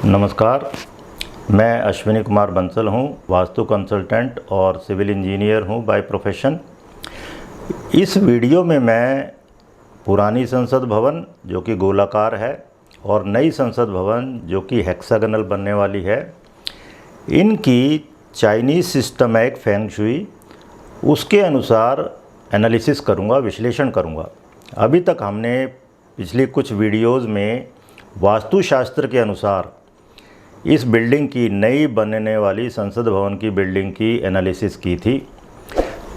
नमस्कार, मैं अश्विनी कुमार बंसल हूँ, वास्तु कंसल्टेंट और सिविल इंजीनियर हूँ बाय प्रोफेशन। इस वीडियो में मैं पुरानी संसद भवन जो कि गोलाकार है और नई संसद भवन जो कि हेक्सागनल बनने वाली है, इनकी चाइनीज़ सिस्टमैटिक फेंग शुई उसके अनुसार एनालिसिस करूँगा, विश्लेषण करूँगा। अभी तक हमने पिछली कुछ वीडियोज़ में वास्तुशास्त्र के अनुसार इस बिल्डिंग की, नई बनने वाली संसद भवन की बिल्डिंग की एनालिसिस की थी।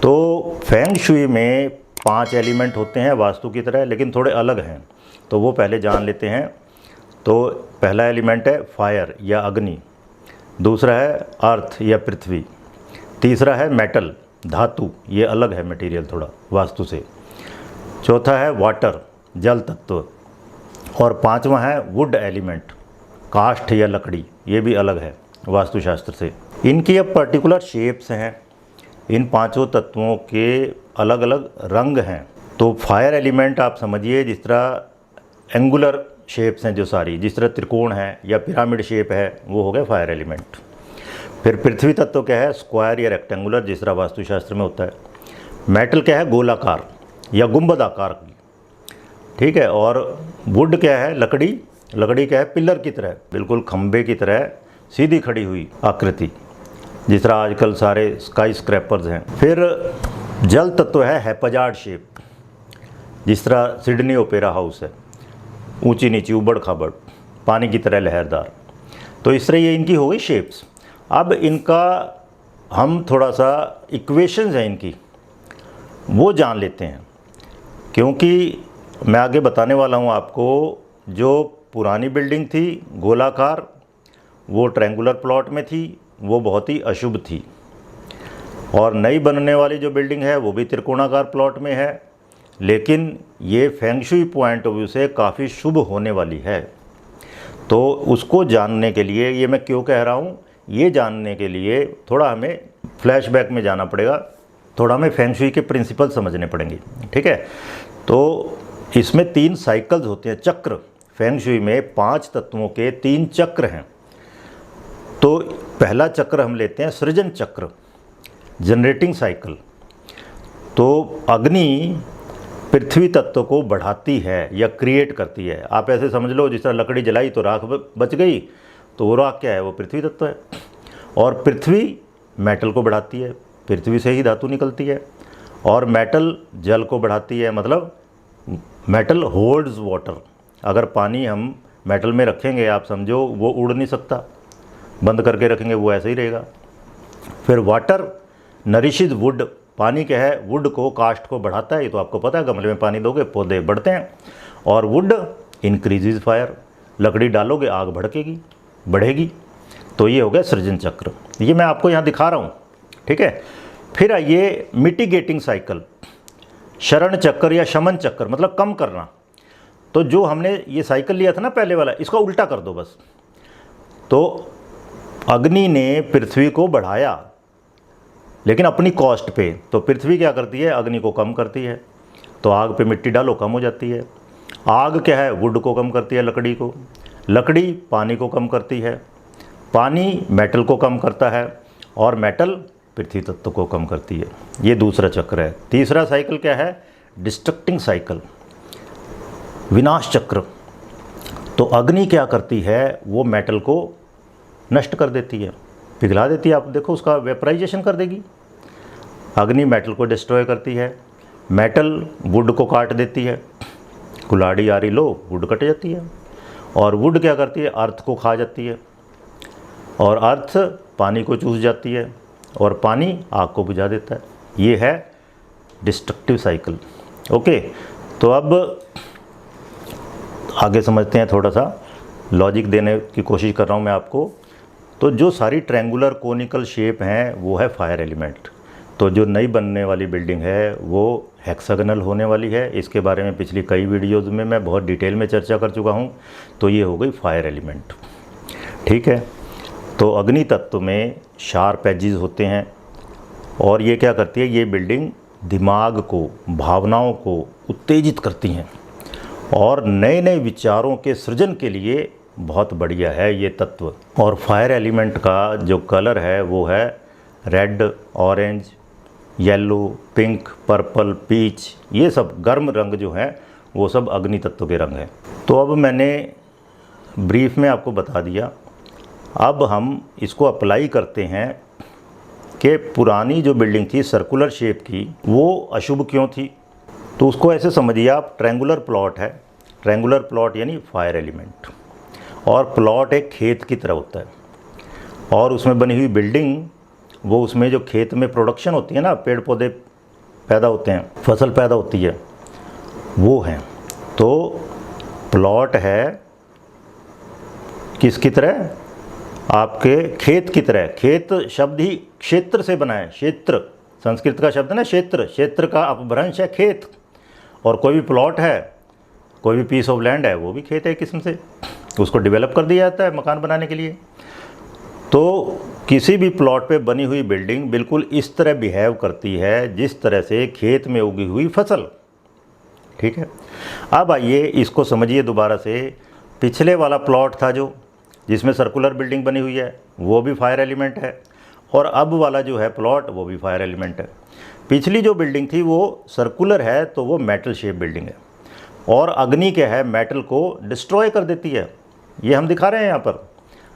तो फेंग शुई में 5 एलिमेंट होते हैं वास्तु की तरह, लेकिन थोड़े अलग हैं, तो वो पहले जान लेते हैं। तो पहला एलिमेंट है फायर या अग्नि, दूसरा है अर्थ या पृथ्वी, तीसरा है मेटल धातु, ये अलग है मटेरियल थोड़ा वास्तु से, चौथा है वाटर जल तत्व, और पांचवा है वुड एलिमेंट काष्ठ या लकड़ी, ये भी अलग है वास्तुशास्त्र से। इनकी अब पर्टिकुलर शेप्स हैं, इन पांचों तत्वों के अलग अलग रंग हैं। तो फायर एलिमेंट आप समझिए जिस तरह एंगुलर शेप्स हैं, जो सारी जिस तरह त्रिकोण है या पिरामिड शेप है, वो हो गया फायर एलिमेंट। फिर पृथ्वी तत्व क्या है, स्क्वायर या रेक्टेंगुलर जिस तरह वास्तुशास्त्र में होता है। मेटल क्या है, गोलाकार या गुंबद आकार की, ठीक है। और वुड क्या है, लकड़ी, लकड़ी क्या है, पिलर की तरह, बिल्कुल खंबे की तरह सीधी खड़ी हुई आकृति, जिस तरह आजकल सारे स्काई स्क्रैपर्स हैं। फिर जल तत्व है हैप्पजार्ड शेप, जिस तरह सिडनी ओपेरा हाउस है, ऊंची नीची उबड़ खाबड़, पानी की तरह लहरदार। तो इस तरह ये इनकी हो गई शेप्स। अब इनका हम थोड़ा सा इक्वेशंस हैं इनकी, वो जान लेते हैं, क्योंकि मैं आगे बताने वाला हूँ आपको। जो पुरानी बिल्डिंग थी गोलाकार, वो ट्रायंगुलर प्लॉट में थी, वो बहुत ही अशुभ थी। और नई बनने वाली जो बिल्डिंग है वो भी त्रिकोणाकार प्लॉट में है, लेकिन ये feng shui point of view से काफ़ी शुभ होने वाली है। तो उसको जानने के लिए, ये मैं क्यों कह रहा हूँ, ये जानने के लिए थोड़ा हमें फ्लैशबैक में जाना पड़ेगा, थोड़ा हमें फेंग शुई के प्रिंसिपल समझने पड़ेंगे, ठीक है। तो इसमें 3 साइकिल्स होते हैं, चक्र। फेंग शुई में 5 तत्वों के 3 चक्र हैं। तो पहला चक्र हम लेते हैं सृजन चक्र, जनरेटिंग साइकिल। तो अग्नि पृथ्वी तत्व को बढ़ाती है या क्रिएट करती है। आप ऐसे समझ लो जिस तरह लकड़ी जलाई तो राख बच गई, तो वो राख क्या है, वो पृथ्वी तत्व है। और पृथ्वी मेटल को बढ़ाती है, पृथ्वी से ही धातु निकलती है। और मेटल जल को बढ़ाती है, मतलब मेटल होल्ड्स वाटर। अगर पानी हम मेटल में रखेंगे, आप समझो वो उड़ नहीं सकता, बंद करके रखेंगे वो ऐसे ही रहेगा। फिर वाटर नरिशेज वुड, पानी क्या है, वुड को, काष्ठ को बढ़ाता है। ये तो आपको पता है, गमले में पानी दोगे पौधे बढ़ते हैं। और वुड इंक्रीजेज फायर, लकड़ी डालोगे आग भड़केगी, बढ़ेगी। तो ये हो गया सृजन चक्र, ये मैं आपको यहाँ दिखा रहा हूँ, ठीक है। फिर आइए मिटिगेटिंग साइकिल, शरण चक्र या शमन चक्र, मतलब कम करना। तो जो हमने ये साइकिल लिया था ना पहले वाला, इसका उल्टा कर दो बस। तो अग्नि ने पृथ्वी को बढ़ाया, लेकिन अपनी कॉस्ट पे। तो पृथ्वी क्या करती है, अग्नि को कम करती है। तो आग पे मिट्टी डालो, कम हो जाती है। आग क्या है, वुड को कम करती है, लकड़ी को। लकड़ी पानी को कम करती है, पानी मेटल को कम करता है, और मेटल पृथ्वी तत्व को कम करती है। ये दूसरा चक्र है। तीसरा साइकिल क्या है, डिस्ट्रक्टिंग साइकिल, विनाश चक्र। तो अग्नि क्या करती है, वो मेटल को नष्ट कर देती है, पिघला देती है। आप देखो, उसका वेपराइजेशन कर देगी। अग्नि मेटल को डिस्ट्रॉय करती है, मेटल वुड को काट देती है, कुल्हाड़ी आरी लो वुड कट जाती है। और वुड क्या करती है, अर्थ को खा जाती है, और अर्थ पानी को चूस जाती है, और पानी आग को बुझा देता है। ये है डिस्ट्रक्टिव साइकिल, ओके। तो अब आगे समझते हैं, थोड़ा सा लॉजिक देने की कोशिश कर रहा हूँ मैं आपको। तो जो सारी ट्रायंगुलर कोनिकल शेप हैं वो है फायर एलिमेंट। तो जो नई बनने वाली बिल्डिंग है वो हेक्सागनल होने वाली है। इसके बारे में पिछली कई वीडियोज़ में मैं बहुत डिटेल में चर्चा कर चुका हूँ। तो ये हो गई फायर एलिमेंट, ठीक है। तो अग्नि तत्व में शार्प एजेस होते हैं, और ये क्या करती है, ये बिल्डिंग दिमाग को, भावनाओं को उत्तेजित करती हैं, और नए नए विचारों के सृजन के लिए बहुत बढ़िया है ये तत्व। और फायर एलिमेंट का जो कलर है वो है red, orange, yellow, pink, purple, peach, ये सब गर्म रंग जो हैं वो सब अग्नि तत्व के रंग हैं। तो अब मैंने ब्रीफ में आपको बता दिया। अब हम इसको अप्लाई करते हैं कि पुरानी जो बिल्डिंग थी सर्कुलर शेप की, वो अशुभ क्यों थी। तो उसको ऐसे समझिए आप, ट्रायंगुलर प्लॉट है, ट्रायंगुलर प्लॉट यानी फायर एलिमेंट, और प्लॉट एक खेत की तरह होता है, और उसमें बनी हुई बिल्डिंग, वो उसमें जो खेत में प्रोडक्शन होती है ना, पेड़ पौधे पैदा होते हैं, फसल पैदा होती है, वो है। तो प्लॉट है किसकी तरह, आपके खेत की तरह। खेत शब्द ही क्षेत्र से बना है, क्षेत्र संस्कृत का शब्द है ना, क्षेत्र, क्षेत्र का अपभ्रंश है खेत। और कोई भी प्लॉट है, कोई भी पीस ऑफ लैंड है, वो भी खेत है किस्म से, उसको डेवलप कर दिया जाता है मकान बनाने के लिए। तो किसी भी प्लॉट पे बनी हुई बिल्डिंग बिल्कुल इस तरह बिहेव करती है जिस तरह से खेत में उगी हुई फसल। ठीक है, अब आइए इसको समझिए दोबारा से। पिछले वाला प्लॉट था जो, जिसमें सर्कुलर बिल्डिंग बनी हुई है, वो भी फायर एलिमेंट है, और अब वाला जो है प्लॉट वो भी फायर एलिमेंट है। पिछली जो बिल्डिंग थी वो सर्कुलर है तो वो मेटल शेप बिल्डिंग है, और अग्नि क्या है, मेटल को डिस्ट्रॉय कर देती है। ये हम दिखा रहे हैं यहाँ पर,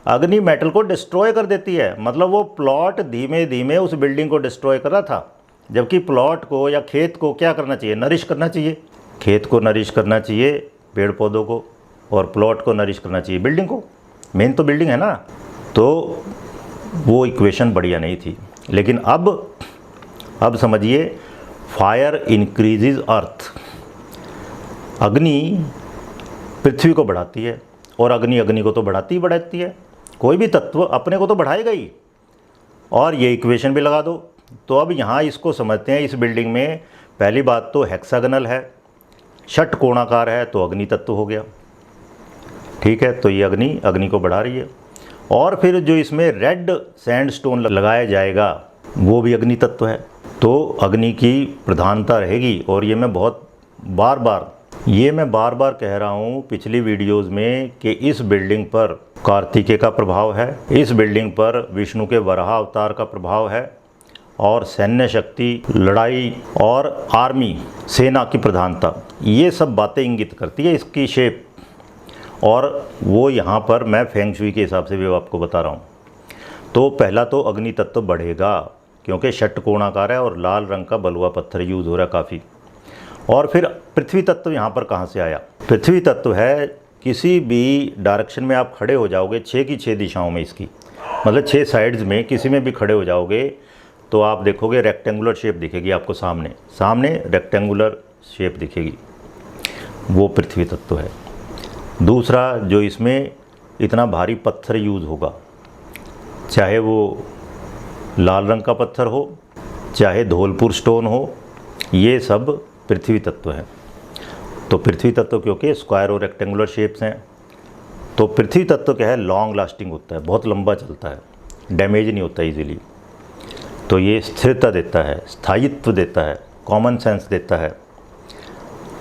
अग्नि मेटल को डिस्ट्रॉय कर देती है। मतलब वो प्लॉट धीमे धीमे उस बिल्डिंग को डिस्ट्रॉय कर रहा था, जबकि प्लॉट को या खेत को क्या करना चाहिए, नरिश करना चाहिए। खेत को नरिश करना चाहिए पेड़ पौधों को, और प्लॉट को नरिश करना चाहिए बिल्डिंग को। मेन तो बिल्डिंग है ना। तो वो इक्वेशन बढ़िया नहीं थी। लेकिन अब समझिए, फायर इंक्रीजेज अर्थ, अग्नि पृथ्वी को बढ़ाती है, और अग्नि को तो बढ़ाती ही बढ़ाती है। कोई भी तत्व अपने को तो बढ़ाएगा ही। और ये इक्वेशन भी लगा दो। तो अब यहाँ इसको समझते हैं। इस बिल्डिंग में पहली बात तो हेक्सागनल है, षटकोणाकार है, तो अग्नि तत्व हो गया। ठीक है, तो ये अग्नि को बढ़ा रही है। और फिर जो इसमें रेड सैंडस्टोन लगाया जाएगा वो भी अग्नि तत्व है, तो अग्नि की प्रधानता रहेगी। और ये मैं बार बार कह रहा हूँ पिछली वीडियोस में कि इस बिल्डिंग पर कार्तिकेय का प्रभाव है, इस बिल्डिंग पर विष्णु के वराह अवतार का प्रभाव है, और सैन्य शक्ति, लड़ाई और आर्मी, सेना की प्रधानता, ये सब बातें इंगित करती है इसकी शेप। और वो यहाँ पर मैं फेंग शुई के हिसाब से भी आपको बता रहा हूँ। तो पहला तो अग्नि तत्व बढ़ेगा, क्योंकि षटकोणाकार है और लाल रंग का बलुआ पत्थर यूज़ हो रहा है काफ़ी। और फिर पृथ्वी तत्व यहाँ पर कहाँ से आया। पृथ्वी तत्व है, किसी भी डायरेक्शन में आप खड़े हो जाओगे, 6 की 6 दिशाओं में इसकी, मतलब 6 साइड्स में किसी में भी खड़े हो जाओगे तो आप देखोगे रेक्टेंगुलर शेप दिखेगी आपको, सामने रेक्टेंगुलर शेप दिखेगी, वो पृथ्वी तत्व है। दूसरा, जो इसमें इतना भारी पत्थर यूज़ होगा, चाहे वो लाल रंग का पत्थर हो, चाहे धौलपुर स्टोन हो, ये सब पृथ्वी तत्व है। तो पृथ्वी तत्व क्योंकि स्क्वायर और रेक्टेंगुलर शेप्स हैं, तो पृथ्वी तत्व क्या है, लॉन्ग लास्टिंग होता है, बहुत लंबा चलता है, डैमेज नहीं होता इजीली। तो ये स्थिरता देता है, स्थायित्व देता है, कॉमन सेंस देता है,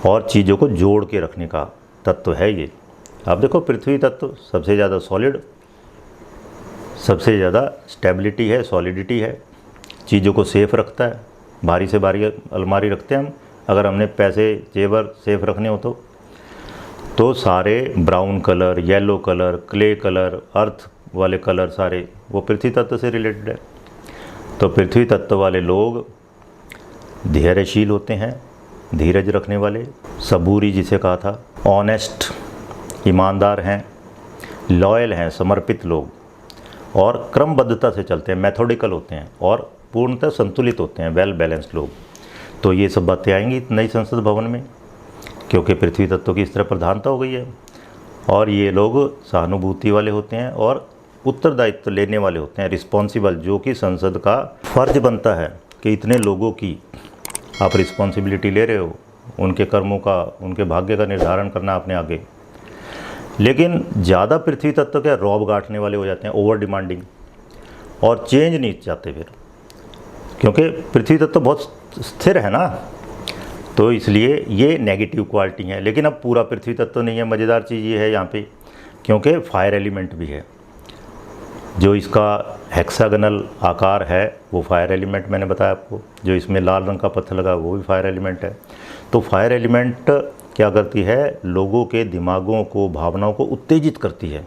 और चीज़ों को जोड़ के रखने का तत्व है ये। आप देखो, पृथ्वी तत्व सबसे ज़्यादा सॉलिड, सबसे ज़्यादा स्टेबिलिटी है, सॉलिडिटी है, चीज़ों को सेफ़ रखता है। भारी से भारी अलमारी रखते हैं हम, अगर हमने पैसे जेवर सेफ रखने हो तो सारे brown colour, yellow colour, clay colour, earth वाले कलर सारे वो पृथ्वी तत्व से रिलेटेड है। तो पृथ्वी तत्व वाले लोग धैर्यशील होते हैं, धीरज रखने वाले, सबूरी जिसे कहा था, ऑनेस्ट, ईमानदार हैं, लॉयल हैं, समर्पित लोग, और क्रमबद्धता से चलते हैं, मेथोडिकल होते हैं, और पूर्णतः संतुलित होते हैं, वेल बैलेंस्ड लोग। तो ये सब बातें आएंगी नई संसद भवन में, क्योंकि पृथ्वी तत्व की इस तरह प्रधानता हो गई है। और ये लोग सहानुभूति वाले होते हैं और उत्तरदायित्व लेने वाले होते हैं, रिस्पॉन्सिबल, जो कि संसद का फ़र्ज बनता है कि इतने लोगों की आप रिस्पॉन्सिबिलिटी ले रहे हो, उनके कर्मों का, उनके भाग्य का निर्धारण करना अपने आगे। लेकिन ज़्यादा पृथ्वी तत्व क्या, रौब गांठने वाले हो जाते हैं, ओवर डिमांडिंग, और चेंज नहीं चाहते फिर, क्योंकि पृथ्वी तत्व बहुत स्थिर है ना, तो इसलिए ये नेगेटिव क्वालिटी है। लेकिन अब पूरा पृथ्वी तत्व नहीं है। मज़ेदार चीज़ ये है यहाँ पे, क्योंकि फायर एलिमेंट भी है। जो इसका हेक्सागनल आकार है वो फायर एलिमेंट मैंने बताया आपको, जो इसमें लाल रंग का पत्थर लगा वो भी फायर एलिमेंट है। तो फायर एलिमेंट क्या करती है, लोगों के दिमागों को, भावनाओं को उत्तेजित करती है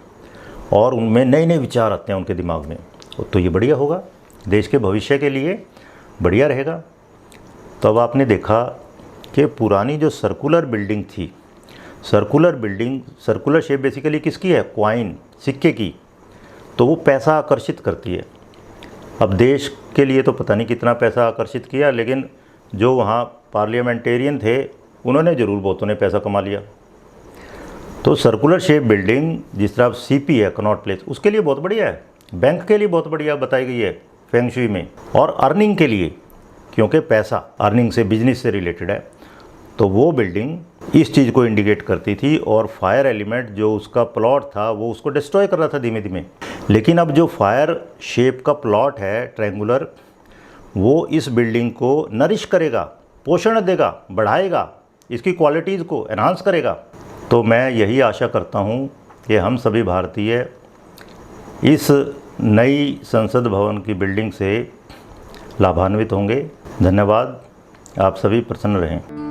और उनमें नए नए विचार आते हैं उनके दिमाग में। तो ये बढ़िया होगा, देश के भविष्य के लिए बढ़िया रहेगा। तो अब आपने देखा कि पुरानी जो सर्कुलर बिल्डिंग थी, circular building, circular shape basically किसकी है, कॉइन, सिक्के की, तो वो पैसा आकर्षित करती है। अब देश के लिए तो पता नहीं कितना पैसा आकर्षित किया, लेकिन जो वहाँ पार्लियामेंटेरियन थे उन्होंने ज़रूर बहुतों ने पैसा कमा लिया। तो सर्कुलर शेप बिल्डिंग जिस तरह सीपी है, कनॉट प्लेस, उसके लिए बहुत बढ़िया है, बैंक के लिए बहुत बढ़िया बताई गई है फेंग शुई में, और अर्निंग के लिए, क्योंकि पैसा अर्निंग से, बिजनेस से रिलेटेड है, तो वो बिल्डिंग इस चीज़ को इंडिकेट करती थी। और फायर एलिमेंट जो उसका प्लॉट था वो उसको डिस्ट्रॉय कर रहा था धीमे धीमे। लेकिन अब जो फायर शेप का प्लॉट है ट्रायंगुलर, वो इस बिल्डिंग को नरिश करेगा, पोषण देगा, बढ़ाएगा, इसकी क्वालिटीज़ को एनहांस करेगा। तो मैं यही आशा करता हूँ कि हम सभी भारतीय इस नई संसद भवन की बिल्डिंग से लाभान्वित होंगे। धन्यवाद, आप सभी प्रसन्न रहें।